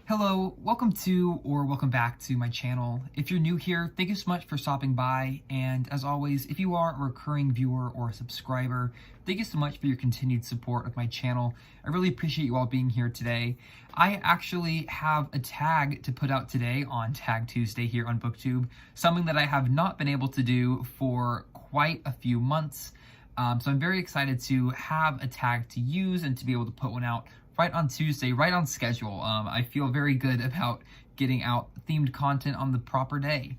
Hello, welcome to or welcome back to my channel. If you're new here, thank you so much for stopping by, and as always, if you are a recurring viewer or a subscriber, thank you so much for your continued support of my channel. I really appreciate you all being here today. I actually have a tag to put out today on Tag Tuesday here on BookTube, something that I have not been able to do for quite a few months. So I'm very excited to have a tag to use and to be able to put one out right on Tuesday, right on schedule. I feel very good about getting out themed content on the proper day.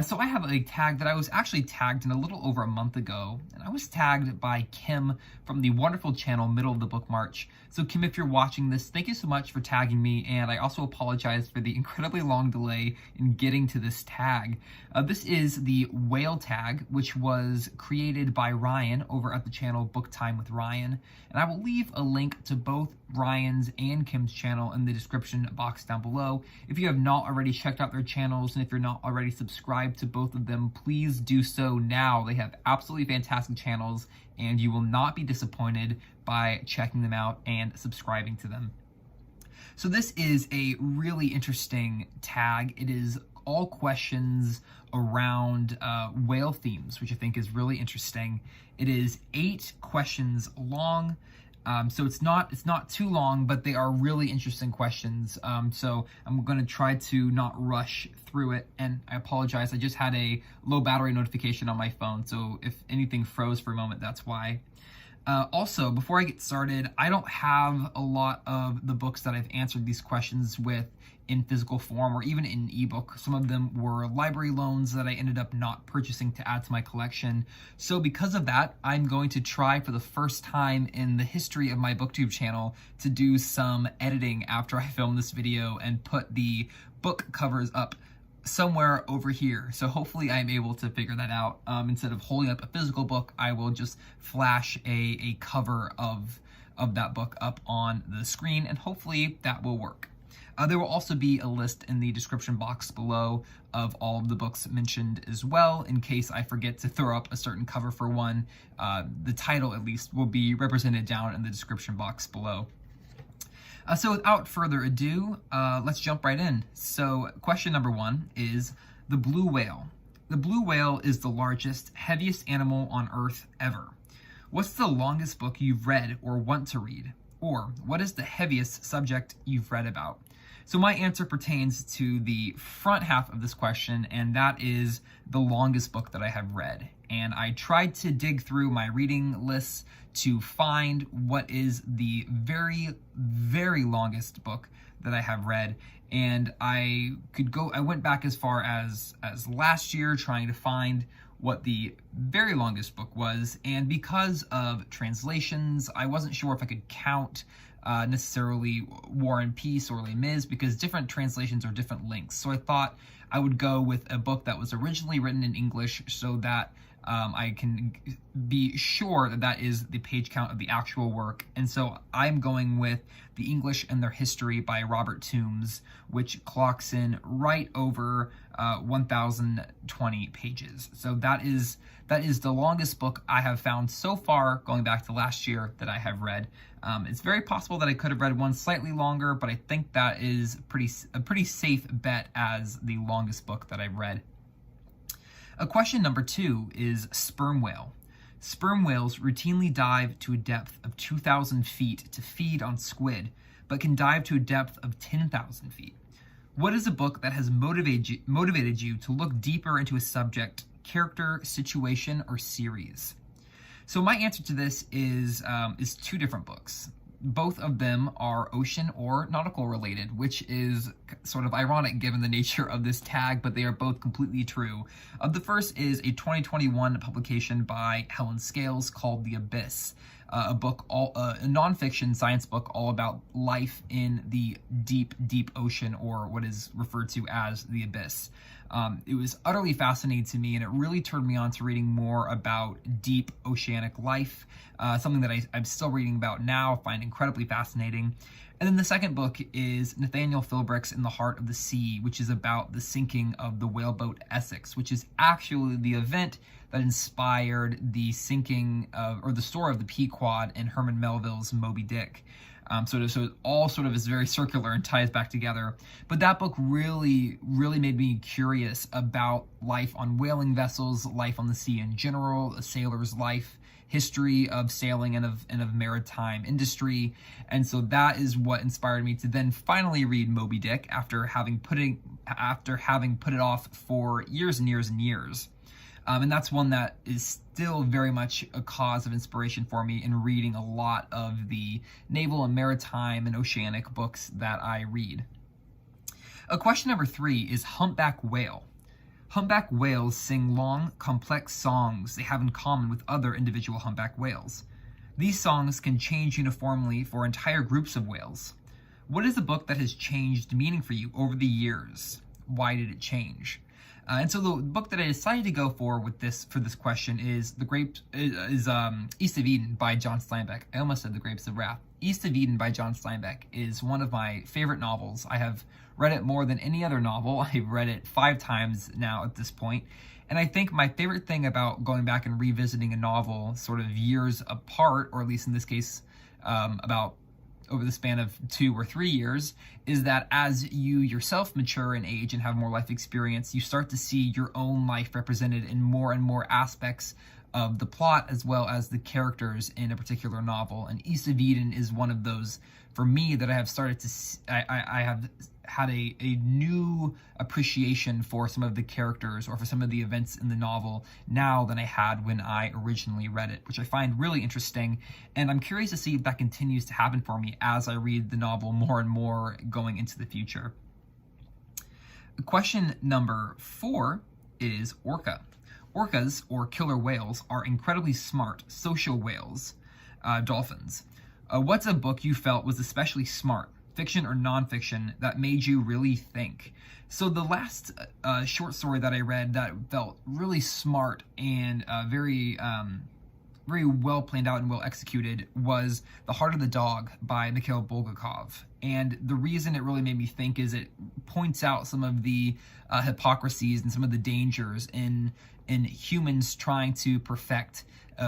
So I have a tag that I was actually tagged in a little over a month ago, and I was tagged by Kim from the wonderful channel Middle of the Book March. So Kim, if you're watching this, thank you so much for tagging me, and I also apologize for the incredibly long delay in getting to this tag. This is the whale tag, which was created by Ryan over at the channel Book Time with Ryan, and I will leave a link to both Ryan's and Kim's channel in the description box down below. If you have not already checked out their channels, and if you're not already subscribed to both of them, please do so now. They have absolutely fantastic channels, and you will not be disappointed by checking them out and subscribing to them. So this is a really interesting tag. It is all questions around whale themes, which I think is really interesting. It is 8 questions long. So it's not too long, but they are really interesting questions. So I'm going to try to not rush through it, and I apologize. I just had a low battery notification on my phone, so if anything froze for a moment, that's why. Also, before I get started, I don't have a lot of the books that I've answered these questions with in physical form or even in ebook. Some of them were library loans that I ended up not purchasing to add to my collection. So because of that, I'm going to try for the first time in the history of my BookTube channel to do some editing after I film this video and put the book covers up somewhere over here. So hopefully I'm able to figure that out. Instead of holding up a physical book, I will just flash a cover of that book up on the screen, and hopefully that will work. There will also be a list in the description box below of all of the books mentioned as well, in case I forget to throw up a certain cover for one. The title, at least, will be represented down in the description box below. So without further ado, let's jump right in. So question number 1 is the blue whale. The blue whale is the largest, heaviest animal on Earth ever. What's the longest book you've read or want to read? Or what is the heaviest subject you've read about? So my answer pertains to the front half of this question, and that is the longest book that I have read. And I tried to dig through my reading lists to find what is the very, very longest book that I have read. And I went back as far as last year trying to find what the very longest book was. And because of translations, I wasn't sure if I could count necessarily War and Peace or Les Mis, because different translations are different lengths. So I thought I would go with a book that was originally written in English so that I can be sure that that is the page count of the actual work. And so I'm going with The English and Their History by Robert Toombs, which clocks in right over 1,020 pages. So that is the longest book I have found so far, going back to last year, that I have read. It's very possible that I could have read one slightly longer, but I think that is a pretty safe bet as the longest book that I've read. Question number 2 is sperm whale. Sperm whales routinely dive to a depth of 2,000 feet to feed on squid, but can dive to a depth of 10,000 feet. What is a book that has motivated you to look deeper into a subject, character, situation, or series? So my answer to this is 2 different books. Both of them are ocean or nautical related, which is sort of ironic given the nature of this tag, but they are both completely true. The first is a 2021 publication by Helen called The Abyss, a nonfiction science book all about life in the deep, deep ocean, or what is referred to as the abyss. It was utterly fascinating to me, and it really turned me on to reading more about deep oceanic life, something that I'm still reading about now, find incredibly fascinating. And then the second book is Nathaniel Philbrick's In the Heart of the Sea, which is about the sinking of the whaleboat Essex, which is actually the event that inspired the sinking of, or the story of the Pequod in Herman Melville's Moby Dick. So it all sort of is very circular and ties back together. But that book really made me curious about life on whaling vessels, life on the sea in general, a sailor's life, history of sailing and of maritime industry. And so that is what inspired me to then finally read Moby Dick after having put it off for years and years and years. And that's one that is still very much a cause of inspiration for me in reading a lot of the naval and maritime and oceanic books that I read. Question number 3 is humpback whale. Humpback whales sing long, complex songs they have in common with other individual humpback whales. These songs can change uniformly for entire groups of whales. What is a book that has changed meaning for you over the years? Why did it change? And so the book that I decided to go for this question is East of Eden by John Steinbeck. I almost said The Grapes of Wrath. East of Eden by John Steinbeck is one of my favorite novels. I have read it more than any other novel. I've read it 5 times now at this point. And I think my favorite thing about going back and revisiting a novel sort of years apart, or at least in this case, about over the span of 2 or 3 years, is that as you yourself mature in age and have more life experience, you start to see your own life represented in more and more aspects of the plot as well as the characters in a particular novel. And East of Eden is one of those, for me, that I have started to I have had a new appreciation for some of the characters or for some of the events in the novel now than I had when I originally read it, which I find really interesting. And I'm curious to see if that continues to happen for me as I read the novel more and more going into the future. Question number 4 is orca. Orcas, or killer whales, are incredibly smart social whales, dolphins. What's a book you felt was especially smart, fiction or nonfiction, that made you really think? So the last short story that I read that felt really smart and very well planned out and well executed was The Heart of the Dog by Mikhail Bulgakov. And the reason it really made me think is it points out some of the hypocrisies and some of the dangers in humans trying to perfect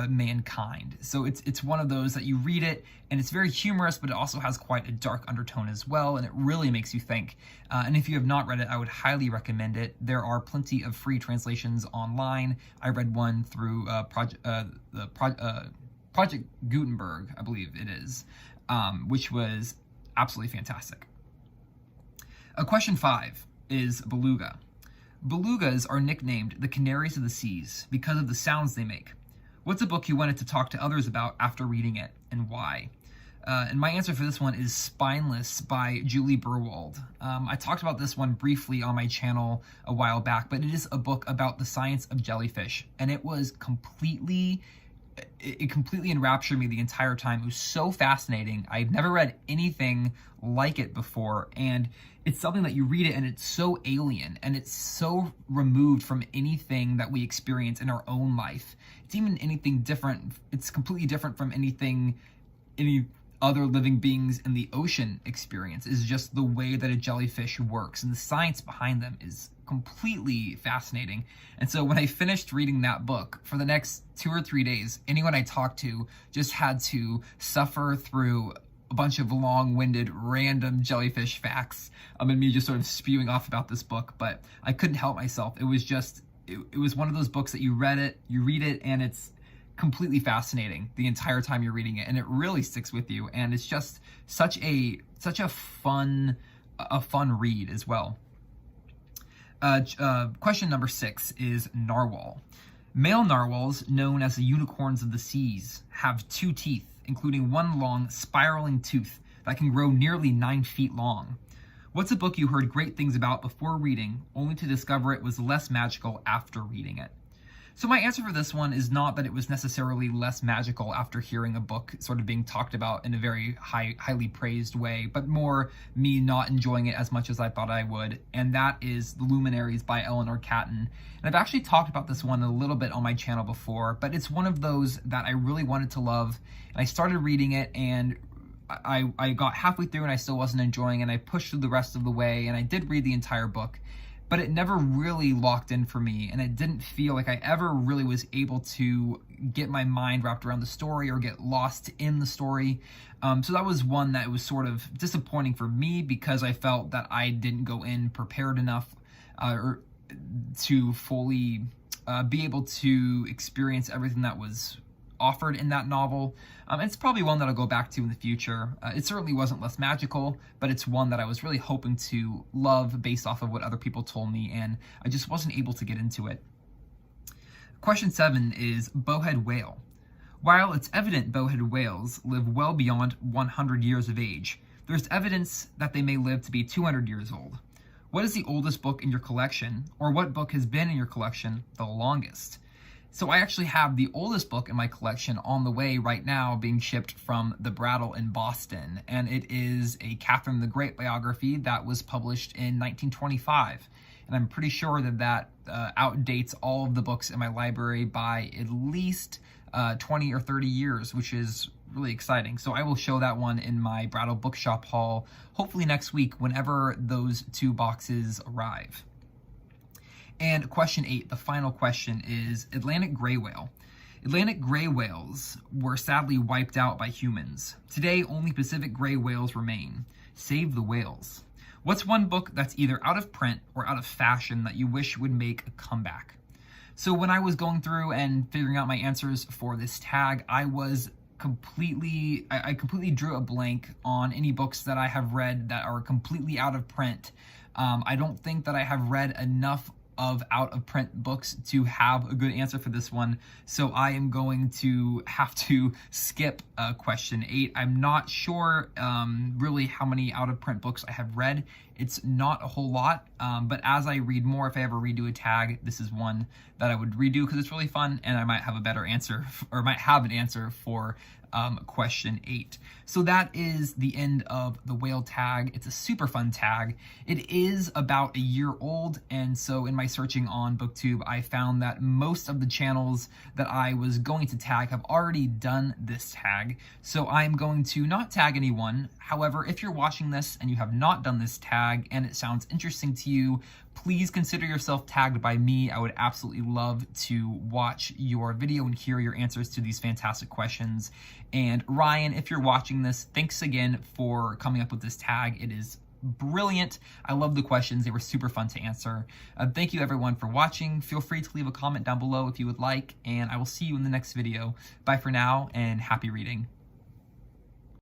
mankind. So it's one of those that you read it and it's very humorous, but it also has quite a dark undertone as well, and it really makes you think. And if you have not read it, I would highly recommend it. There are plenty of free translations online. I read one through Project Gutenberg, I believe it is, which was absolutely fantastic. Question 5 is beluga. Belugas are nicknamed the canaries of the seas because of the sounds they make. What's a book you wanted to talk to others about after reading it, and why? And my answer for this one is Spineless by Juli Berwald. I talked about this one briefly on my channel a while back, but it is a book about the science of jellyfish, and it completely enraptured me the entire time. It was so fascinating. I'd never read anything like it before, and it's something that you read it and it's so alien and it's so removed from anything that we experience in our own life. It's even anything different. It's completely different from any other living beings in the ocean experience. Is just the way that a jellyfish works, and the science behind them is completely fascinating. And so when I finished reading that book, for the next 2 or 3 days, anyone I talked to just had to suffer through a bunch of long-winded random jellyfish facts, and me just sort of spewing off about this book, but I couldn't help myself. It was just it was one of those books that you read it and it's completely fascinating the entire time you're reading it, and it really sticks with you, and it's just such a fun read as well. Question number 6 is narwhal. Male narwhals, known as the unicorns of the seas, have 2 teeth, including one long spiraling tooth that can grow nearly 9 feet long. What's a book you heard great things about before reading, only to discover it was less magical after reading it? So my answer for this one is not that it was necessarily less magical after hearing a book sort of being talked about in a very highly praised way, but more me not enjoying it as much as I thought I would, and that is The Luminaries by Eleanor Catton. And I've actually talked about this one a little bit on my channel before, but it's one of those that I really wanted to love, and I started reading it, and I got halfway through and I still wasn't enjoying it, and I pushed through the rest of the way, and I did read the entire book. but it never really locked in for me, and it didn't feel like I ever really was able to get my mind wrapped around the story or get lost in the story. So that was one that was sort of disappointing for me, because I felt that I didn't go in prepared enough or to fully be able to experience everything that was offered in that novel. It's probably one that I'll go back to in the future. It certainly wasn't less magical, but it's one that I was really hoping to love based off of what other people told me, and I just wasn't able to get into it. Question 7 is bowhead whale. While it's evident bowhead whales live well beyond 100 years of age, there's evidence that they may live to be 200 years old. What is the oldest book in your collection, or what book has been in your collection the longest? So I actually have the oldest book in my collection on the way right now, being shipped from the Brattle in Boston, and it is a Catherine the Great biography that was published in 1925. And I'm pretty sure that outdates all of the books in my library by at least 20 or 30 years, which is really exciting. So I will show that one in my Brattle Bookshop haul, hopefully next week, whenever those 2 boxes arrive. And question 8, the final question, is Atlantic gray whale. Atlantic gray whales were sadly wiped out by humans. Today, only Pacific gray whales remain. Save the whales. What's one book that's either out of print or out of fashion that you wish would make a comeback? So when I was going through and figuring out my answers for this tag, I completely drew a blank on any books that I have read that are completely out of print. I don't think that I have read enough of out-of-print books to have a good answer for this one, so I am going to have to skip question 8. I'm not sure really how many out-of-print books I have read. It's not a whole lot, but as I read more, if I ever redo a tag, this is one that I would redo because it's really fun, and I might have a better answer, or might have an answer for question 8. So that is the end of the whale tag. It's a super fun tag. It is about a year old, and so in my searching on BookTube, I found that most of the channels that I was going to tag have already done this tag. So I'm going to not tag anyone. However, if you're watching this and you have not done this tag and it sounds interesting to you, please consider yourself tagged by me. I would absolutely love to watch your video and hear your answers to these fantastic questions. And Ryan, if you're watching this, thanks again for coming up with this tag. It is brilliant. I love the questions. They were super fun to answer. Thank you everyone for watching. Feel free to leave a comment down below if you would like, and I will see you in the next video. Bye for now, and happy reading.